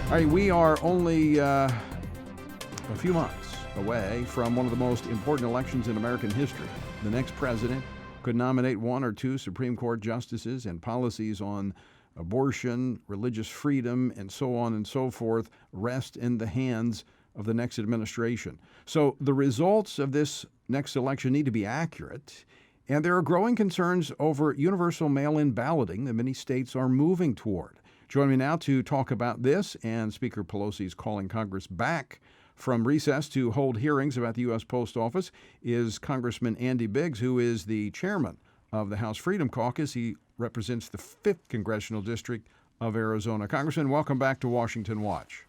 All right, we are only a few months away from one of the most important elections in American history. The next president could nominate one or two Supreme Court justices, and policies on abortion, religious freedom, and so on and so forth rest in the hands of the next administration. So the results of this next election need to be accurate, and there are growing concerns over universal mail-in balloting that many states are moving toward. Join me now to talk about this and Speaker Pelosi's calling Congress back from recess to hold hearings about the U.S. Post Office is Congressman Andy Biggs, who is the chairman of the House Freedom Caucus. He represents the 5th Congressional District of Arizona. Congressman, welcome back to Washington Watch.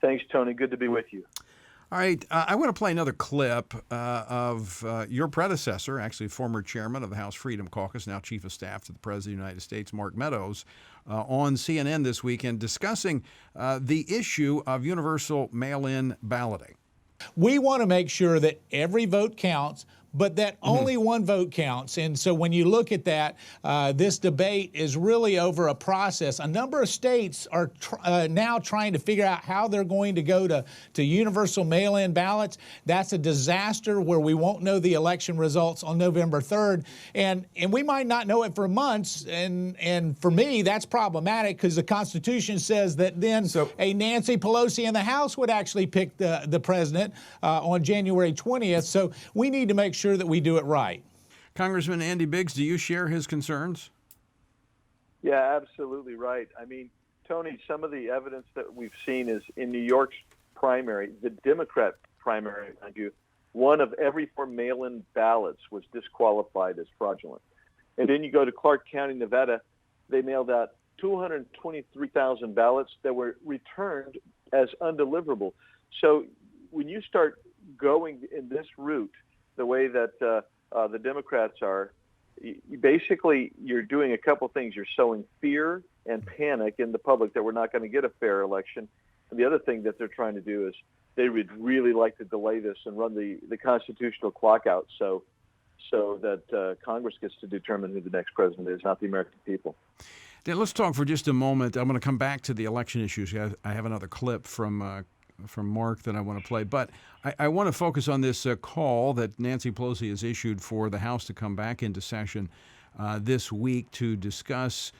Thanks, Tony. Good to be with you. All right, I want to play another clip of your predecessor, actually former chairman of the House Freedom Caucus, now Chief of Staff to the President of the United States, Mark Meadows, on CNN this weekend discussing the issue of universal mail-in balloting. We want to make sure that every vote counts, but that only one vote counts. And so when you look at that, this debate is really over a process. A number of states are now trying to figure out how they're going to go to universal mail-in ballots. That's a disaster where we won't know the election results on November 3rd. And we might not know it for months. And for me, that's problematic because the Constitution says that then a Nancy Pelosi in the House would actually pick the president on January 20th. So we need to make sure that we do it right. Congressman Andy Biggs, do you share his concerns? Yeah, absolutely right. I mean, Tony, some of the evidence that we've seen is in New York's primary, the Democrat primary, mind you, one of every 4 mail-in ballots was disqualified as fraudulent. And then you go to Clark County, Nevada, they mailed out 223,000 ballots that were returned as undeliverable. So when you start going in this route, the way that the Democrats are, you're doing a couple things. You're sowing fear and panic in the public that we're not going to get a fair election. And the other thing that they're trying to do is they would really like to delay this and run the constitutional clock out so that Congress gets to determine who the next president is, not the American people. Now, let's talk for just a moment. I'm going to come back to the election issues. I have another clip from Mark that I want to play. But I want to focus on this call that Nancy Pelosi has issued for the House to come back into session this week to discuss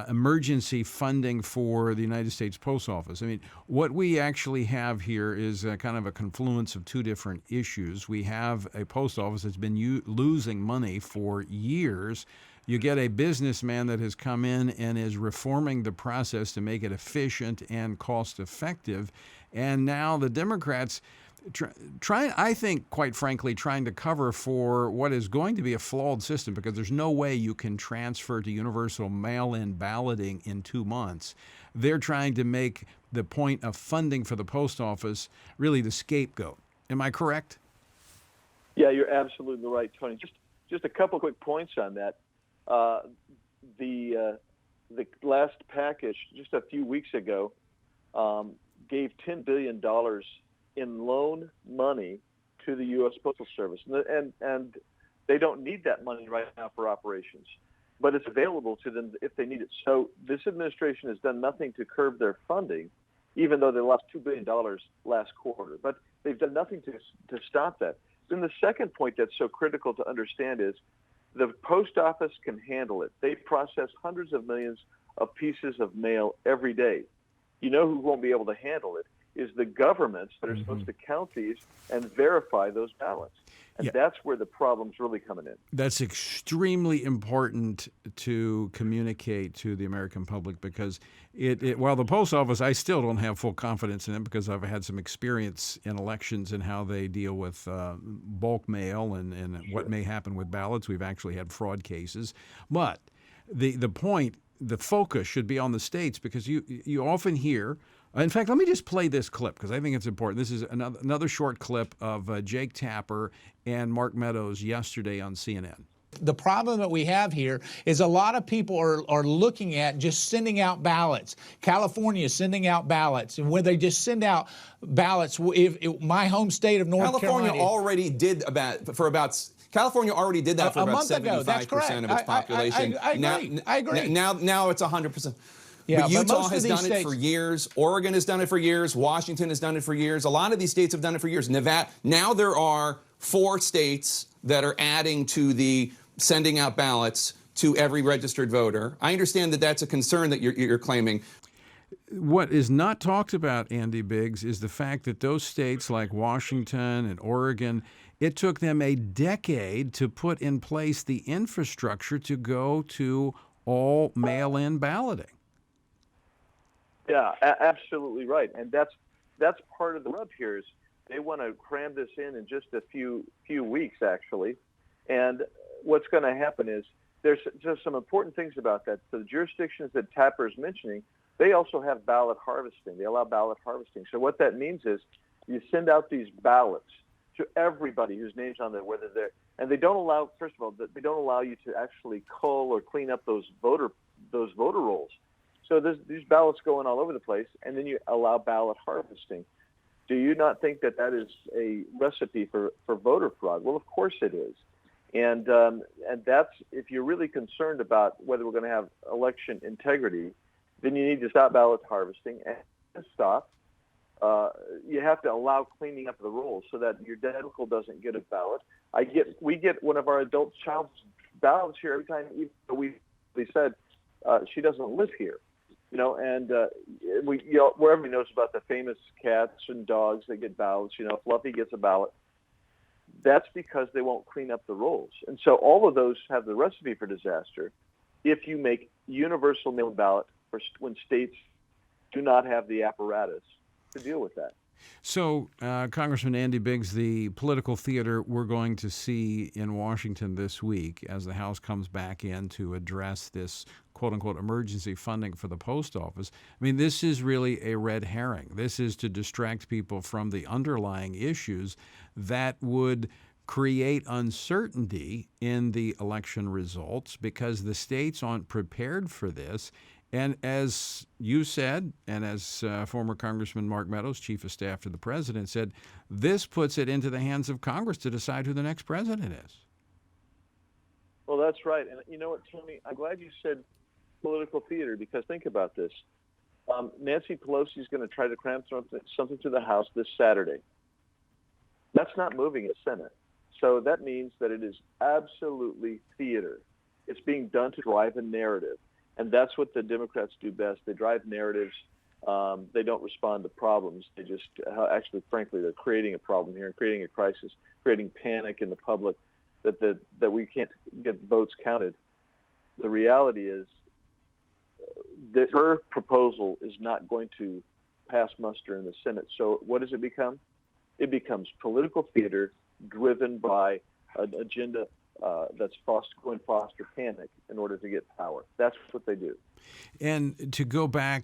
emergency funding for the United States Post Office. I mean, what we actually have here is kind of a confluence of two different issues. We have a post office that's been losing money for years. You get a businessman that has come in and is reforming the process to make it efficient and cost-effective. And now the Democrats I think, quite frankly, trying to cover for what is going to be a flawed system, because there's no way you can transfer to universal mail-in balloting in 2 months. They're trying to make the point of funding for the post office really the scapegoat. Am I correct? Yeah, you're absolutely right, Tony. Just a couple quick points on that. The last package, just a few weeks ago, gave $10 billion in loan money to the U.S. Postal Service. And they don't need that money right now for operations, but it's available to them if they need it. So this administration has done nothing to curb their funding, even though they lost $2 billion last quarter. But they've done nothing to stop that. Then the second point that's so critical to understand is the post office can handle it. They process hundreds of millions of pieces of mail every day. You know who won't be able to handle it is the governments that are supposed to count these and verify those ballots. And that's where the problem's really coming in. That's extremely important to communicate to the American public, because while the post office, I still don't have full confidence in it, because I've had some experience in elections and how they deal with bulk mail and what may happen with ballots. We've actually had fraud cases. But the focus should be on the states, because you often hear. In fact, let me just play this clip, because I think it's important. This is another short clip of Jake Tapper and Mark Meadows yesterday on CNN. The problem that we have here is a lot of people are looking at just sending out ballots. California is sending out ballots, and where they just send out ballots, my home state of North Carolina. California already did California already did that for about 75% of its population. I agree. Now it's 100%. Yeah, but Utah most of has these done it for years. Oregon has done it for years. Washington has done it for years. A lot of these states have done it for years. Nevada. Now there are 4 states that are adding to the sending out ballots to every registered voter. I understand that that's a concern that you're claiming. What is not talked about, Andy Biggs, is the fact that those states like Washington and Oregon, it took them a decade to put in place the infrastructure to go to all mail-in balloting. Yeah, absolutely right. And that's part of the rub here is they want to cram this in just a few weeks, actually. And what's going to happen is there's just some important things about that. So the jurisdictions that Tapper is mentioning, they also have ballot harvesting. They allow ballot harvesting. So what that means is you send out these ballots to everybody whose name's on there, whether they're, and they don't allow, first of all, they don't allow you to actually cull or clean up those voter rolls. So there's these ballots going all over the place, and then you allow ballot harvesting. Do you not think that that is a recipe for voter fraud? Well, of course it is. And that's, if you're really concerned about whether we're going to have election integrity, then you need to stop ballot harvesting and stop. You have to allow cleaning up the rolls so that your dead uncle doesn't get a ballot. We get one of our adult child's ballots here every time, even though they said she doesn't live here. You know, and where everybody knows about the famous cats and dogs that get ballots. You know, Fluffy gets a ballot. That's because they won't clean up the rolls. And so all of those have the recipe for disaster if you make universal mail ballot for when states do not have the apparatus to deal with that. So, Congressman Andy Biggs, the political theater we're going to see in Washington this week as the House comes back in to address this quote-unquote emergency funding for the post office, I mean, this is really a red herring. This is to distract people from the underlying issues that would create uncertainty in the election results because the states aren't prepared for this. And as you said, and as former Congressman Mark Meadows, Chief of Staff to the President, said, this puts it into the hands of Congress to decide who the next president is. Well, that's right. And you know what, Tony? I'm glad you said political theater because think about this. Nancy Pelosi is going to try to cram something to the House this Saturday. That's not moving the Senate. So that means that it is absolutely theater. It's being done to drive a narrative. And that's what the Democrats do best. They drive narratives. They don't respond to problems. They just actually, frankly, they're creating a problem here, creating a crisis, creating panic in the public that we can't get votes counted. The reality is that her proposal is not going to pass muster in the Senate. So what does it become? It becomes political theater driven by an agenda that's going to foster panic in order to get power. That's what they do. And to go back,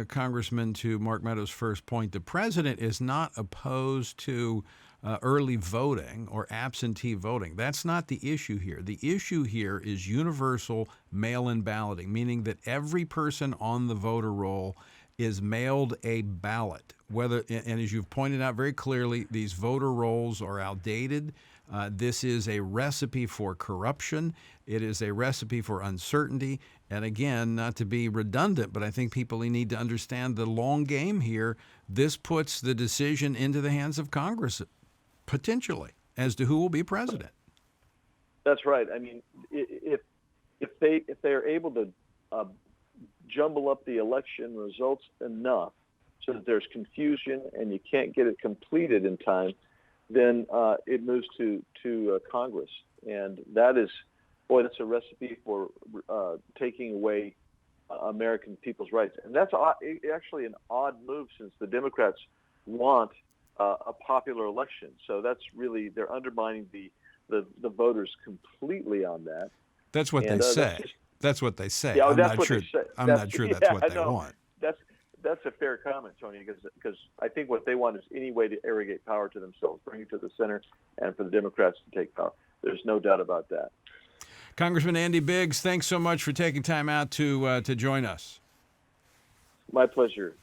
Congressman, to Mark Meadows' first point, the president is not opposed to early voting or absentee voting. That's not the issue here. The issue here is universal mail-in balloting, meaning that every person on the voter roll is mailed a ballot. And as you've pointed out very clearly, these voter rolls are outdated. This is a recipe for corruption. It is a recipe for uncertainty. And again, not to be redundant, but I think people need to understand the long game here. This puts the decision into the hands of Congress, potentially, as to who will be president. That's right. I mean, if they are able to jumble up the election results enough so that there's confusion and you can't get it completed in time, then it moves to Congress. And that is, boy, that's a recipe for taking away American people's rights. And that's actually an odd move since the Democrats want a popular election. So that's really, they're undermining the voters completely on that. That's what they say. That's what they say. Yeah, I'm that's not what sure. they say. I'm not sure that's what they want. That's a fair comment, Tony, because I think what they want is any way to arrogate power to themselves, bring it to the center, and for the Democrats to take power. There's no doubt about that. Congressman Andy Biggs, thanks so much for taking time out to join us. My pleasure.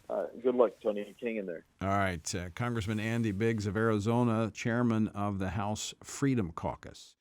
Good luck, Tony. Hang in there. All right. Congressman Andy Biggs of Arizona, chairman of the House Freedom Caucus.